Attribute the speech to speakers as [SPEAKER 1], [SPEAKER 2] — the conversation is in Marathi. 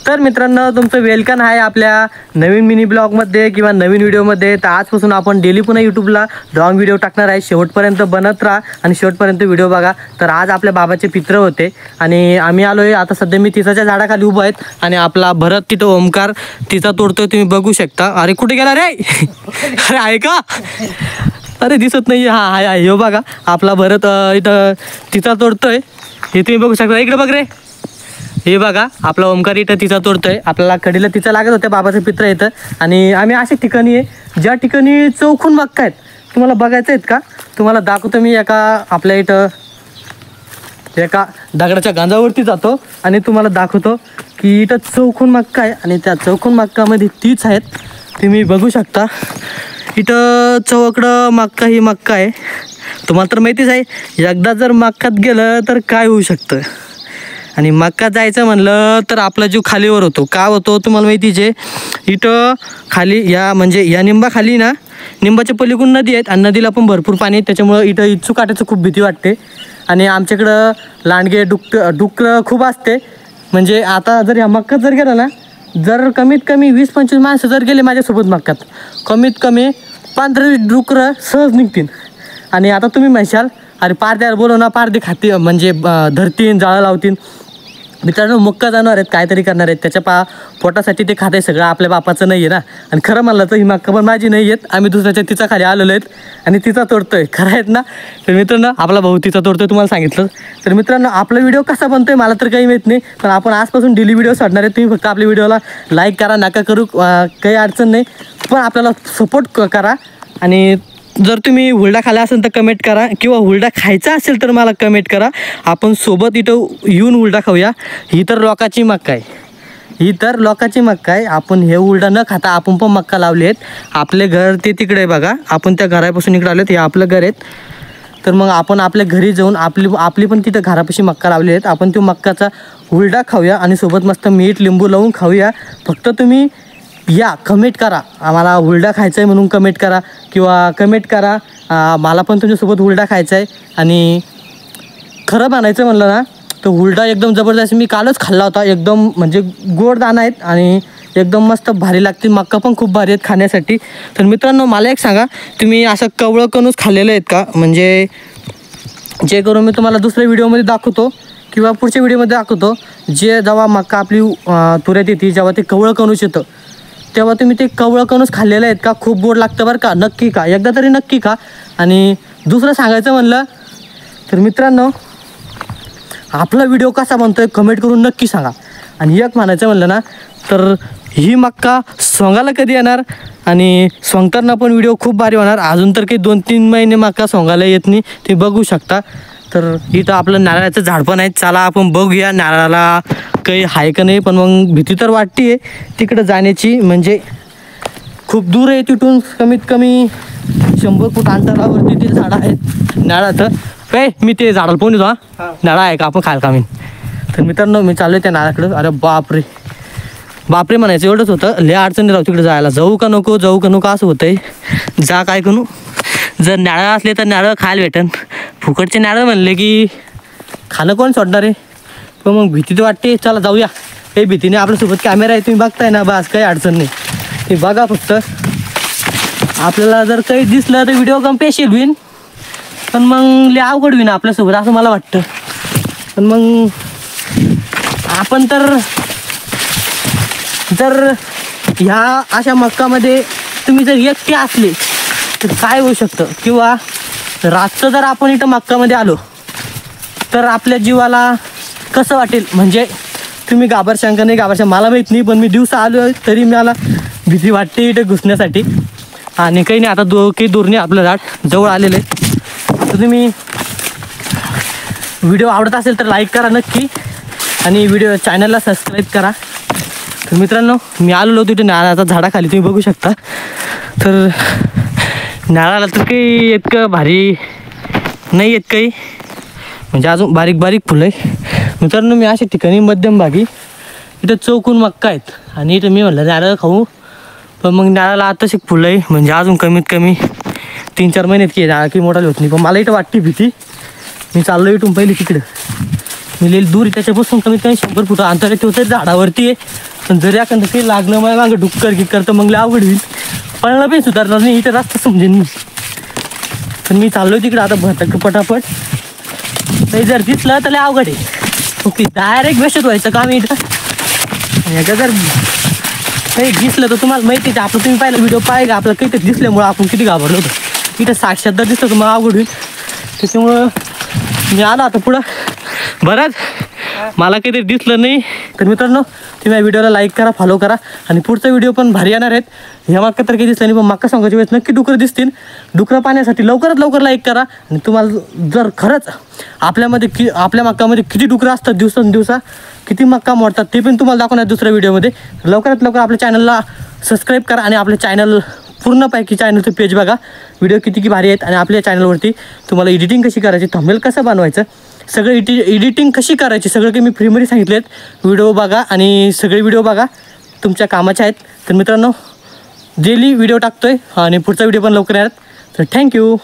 [SPEAKER 1] तर मित्रांनो तुमचं वेलकम आहे आपल्या नवीन मिनी ब्लॉगमध्ये किंवा नवीन व्हिडिओमध्ये। तर आजपासून आपण डेली पुन्हा यूट्यूबला लॉंग व्हिडिओ टाकणार आहे। शेवटपर्यंत बनत राहा आणि शेवटपर्यंत व्हिडिओ बघा। तर आज आपल्या बाबाचे पित्र होते आणि आम्ही आलोय आता सध्या मी तिचाच्या झाडाखाली उभा आहेत आणि आपला भरत तिथं ओमकार तिचा तोडतोय, तुम्ही बघू शकता। अरे कुठे गेला रे? अरे आहे का? अरे दिसत नाही। हा आहे हो बघा आपला भरत इथं तिचा तोडतोय, हे तुम्ही बघू शकता। इकडे बघ रे, हे बघा आपला ओमकार इथं तिचा तोडतोय। आपल्याला कडीला तिचा लागत होत्या, बाबाचे पित्र येतं आणि आम्ही अशा ठिकाणी आहे ज्या ठिकाणी चौखून मक्का आहेत। तुम्हाला बघायचं आहेत का? तुम्हाला दाखवतो मी। आपल्या इथं एका दगडाच्या गांजावरती जातो आणि तुम्हाला दाखवतो की इथं चौखून मक्का आहे आणि त्या चौखून मक्कामध्ये तीच आहेत, तुम्ही बघू शकता। इथं चौकडं मक्का ही मक्का आहे। तुम्हाला तर माहितीच आहे, एकदा जर मक्कात गेलं तर काय होऊ शकतं। आणि मक्का जायचं म्हणलं तर आपला जीव खालीवर होतो। का होतो तुम्हाला माहितीच आहे। इथं खाली या म्हणजे या निंबाखाली ना, निंबाच्या पलीकडून नदी आहेत आणि नदीला पण भरपूर पाणी आहे, त्याच्यामुळं इथं इच्छू काटायचं खूप भीती वाटते। आणि आमच्याकडं लांडगे डुक्कर खूप असते। म्हणजे आता जर या मक्कात जर गेलं ना, जर कमीत कमी 20-25 माणसं जर गेले माझ्यासोबत मक्कात, कमीत कमी 15 डुकरं सहज निघतील। आणि आता तुम्ही म्हणशाल अरे पार द्यायला बोलव ना, पार दे खाते म्हणजे धरतीन जाळं लावतील। मित्रांनो मक्का जाणार आहेत, काहीतरी करणार आहेत, त्याच्या पोटासाठी ते खाते सगळं आपल्या बापाचं नाही आहे ना। आणि खरं म्हणलं तर ही मक्का पण माझी नाही आहेत, आम्ही दुसऱ्याच्या तिचा खाली आलेलो आहेत आणि तिचा तोडतोय, खरं आहेत ना। तर मित्रांनो आपला भाऊ तिचा तोडतोय तुम्हाला सांगितलं। तर मित्रांनो आपला व्हिडिओ कसा बनतोय मला तर काही माहीत नाही, पण आपण आजपासून डेली व्हिडिओ सोडणार आहे। तुम्ही फक्त आपल्या व्हिडिओला लाईक करा, नका करू, काही अडचण नाही, पण आपल्याला सपोर्ट करा। आणि जर तुम्ही हुरडा खाला असेल तर कमेंट करा, किंवा हुरडा खायचा असेल तर मला कमेंट करा, आपण सोबत इथं येऊन हुरडा खाऊया। ही तर लोकाची मक्का आहे, ही तर लोकाची मक्का आहे। आपण हे हुरडा न खाता आपण पण मक्का लावले आहेत। आपले घर ते तिकडे बघा, आपण त्या घरापासून इकडे आलेत, हे आपलं घर आहेत। तर मग आपण आपल्या घरी जाऊन आपली पण तिथं घरापाशी मक्का लावले आहेत, आपण तो मक्काचा हुरडा खाऊया आणि सोबत मस्त मीठ लिंबू लावून खाऊया। फक्त तुम्ही या कमेंट करा, आम्हाला हुरडा खायचा आहे म्हणून कमेंट करा, किंवा कमेंट करा मला पण तुमच्यासोबत हुरडा खायचा आहे। आणि खरं म्हणायचं म्हणलं ना तो हुरडा एकदम जबरदस्त, मी कालच खाल्ला होता, एकदम म्हणजे गोड दाणा आहेत आणि एकदम मस्त भारी लागते। मक्का पण खूप भारी आहेत खाण्यासाठी। तर मित्रांनो मला एक सांगा, तुम्ही असं कवळं कणूस खाल्लेलं आहेत का? म्हणजे जे करून मी तुम्हाला दुसऱ्या व्हिडिओमध्ये दाखवतो किंवा पुढच्या व्हिडिओमध्ये दाखवतो, जे जेव्हा मक्का आपली तुऱ्यात येते, जेव्हा ते कवळं कणूस येतं तेव्हा तुम्ही ते कवळं कणूस खाल्लेलं आहेत का? खूप गोड लागतं बरं का, नक्की खा, एकदा तरी नक्की खा। आणि दुसरं सांगायचं म्हणलं तर मित्रांनो आपला व्हिडिओ कसा बनतोय कमेंट करून नक्की सांगा। आणि एक म्हणायचं म्हणलं ना तर ही मक्का सोंगायला कधी येणार, आणि सोंगताना पण व्हिडिओ खूप भारी होणार। अजून तर काही 2-3 महिने मक्का सोंगायला येत नाही, ते बघू शकता। तर इथं आपलं नारळाचं झाड पण आहे, चला आपण बघूया नारळाला काही आहे का नाही। पण मग भीती तर वाटते आहे तिकडं जाण्याची, म्हणजे खूप दूर आहे तिथून, कमीत कमी 100 फूट अंतरावरती ते झाड आहेत नारळाचं। काय मी ते झाडाला पोहून येतो, हा नारळ आहे का आपण खायला का मी? तर मित्रांनो मी चाललो त्या नारळाकडं। अरे बापरे बापरे म्हणायचं एवढंच होतं, लय अडचणी राहू तिकडे जायला, जाऊ का नको असं होतंय। जा काय करू, जर नारळ असले तर नारळ खायला भेटन, फुकटचे नारळ म्हणले की खाणं कोण सोडणार आहे। पण मग भीती तर वाटते, चला जाऊया। काही भीतीने आपल्यासोबत कॅमेरा आहे तुम्ही बघताय ना, बस काही अडचण नाही, ते बघा फक्त। आपल्याला जर काही दिसलं तर व्हिडिओ कम पेशील होईन, पण मग लय अवघड होईन आपल्यासोबत असं मला वाटतं। पण मग आपण तर जर ह्या अशा मक्कामध्ये तुम्ही जर एकटे असले तर काय होऊ शकतं, किंवा रातचं जर आपण इथं मक्कामध्ये आलो तर आपल्या जीवाला कसं वाटेल। म्हणजे तुम्ही घाबरशान का नाही घाबरशान मला माहीत नाही, पण मी दिवसा आलो तरी मला भीती वाटते इथे घुसण्यासाठी। आणि काही नाही, आता काही दूर नाही, आपलं झाड जवळ आलेलं आहे। तर तुम्ही व्हिडिओ आवडत असेल तर लाईक करा नक्की, आणि व्हिडिओ चॅनलला सबस्क्राईब करा। तर मित्रांनो मी आलेलो होतो इथे नारळाच्या झाडाखाली, तुम्ही बघू शकता। तर नारळाला तर काही इतकं भारी नाही येत काही, म्हणजे अजून बारीक बारीक फुलं आहे। मित्रांनो मी अशा ठिकाणी मध्यमभागी इथं चौकून मक्का आहेत आणि इथं मी म्हणलं नारळ खाऊ, पण मग नारळाला आताशी फुलं आहे, म्हणजे अजून कमीत कमी 3-4 महिन्यात की नारळ की मोठाले होत नाही। पण मला इथं वाटते भीती, मी चाललो इथून पहिले तिकडं। मी लई दूर त्याच्यापासून कमीत कमी 100 फूट अंतर आहे. तो तरी झाडावरती आहे. पण जरी एखादं काही लागलं मला मागं डुक्कर गिक्कर तर मग लय अवघड होईल. पळणं पण सुधारणार नाही इथं रस्ता समजेन मी. पण मी चाललो तिकडे आता भटक पटापट. नाही जर दिसलं तर लय अवघड आहे. ओके डायरेक्ट बेशत व्हायचं काम इथं. याचं जर काही दिसलं तर तुम्हाला माहिती आहे आपलं तुम्ही पहिला व्हिडिओ पाहिजे आपलं काहीतरी दिसल्यामुळं आपण किती घाबरलो होतो. इथं साक्षात जर दिसलं तर मग अवघड होईल. त्याच्यामुळं मी आलो आता पुढं. बरंच मला काहीतरी दिसलं नाही तर मित्रांनो तुम्ही या व्हिडिओला लाईक करा, फॉलो करा आणि पुढचा व्हिडिओ पण भारी येणार आहेत. ह्या मक्का तर काही दिसलं नाही पण मक्का सांगायच्या वेळेस नक्की डुकरं दिसतील. डुकरं पाहण्यासाठी लवकरात लवकर लाईक करा. आणि तुम्हाला जर खरंच आपल्या मक्कामध्ये किती डुकरं असतात दिवसा किती मक्का मोडतात ते पण तुम्हाला दाखवणार दुसऱ्या व्हिडिओमध्ये. लवकरात लवकर आपल्या चॅनलला सबस्क्राईब करा आणि आपल्या चॅनल पूर्णपैकी चॅनलचं पेज बघा. व्हिडिओ किती भारी आहेत आणि आपल्या चॅनलवरती तुम्हाला एडिटिंग कशी करायची, थंबनेल कसं बनवायचं, सगळं एडिटिंग कशी करायची सगळं काही मी फ्रीमध्ये सांगितले आहेत. व्हिडिओ बघा आणि सगळे व्हिडिओ बघा तुमच्या कामाचे आहेत. तर मित्रांनो डेली व्हिडिओ टाकतोय आणि पुढचा व्हिडिओ पण लवकर येणार. तर थँक्यू.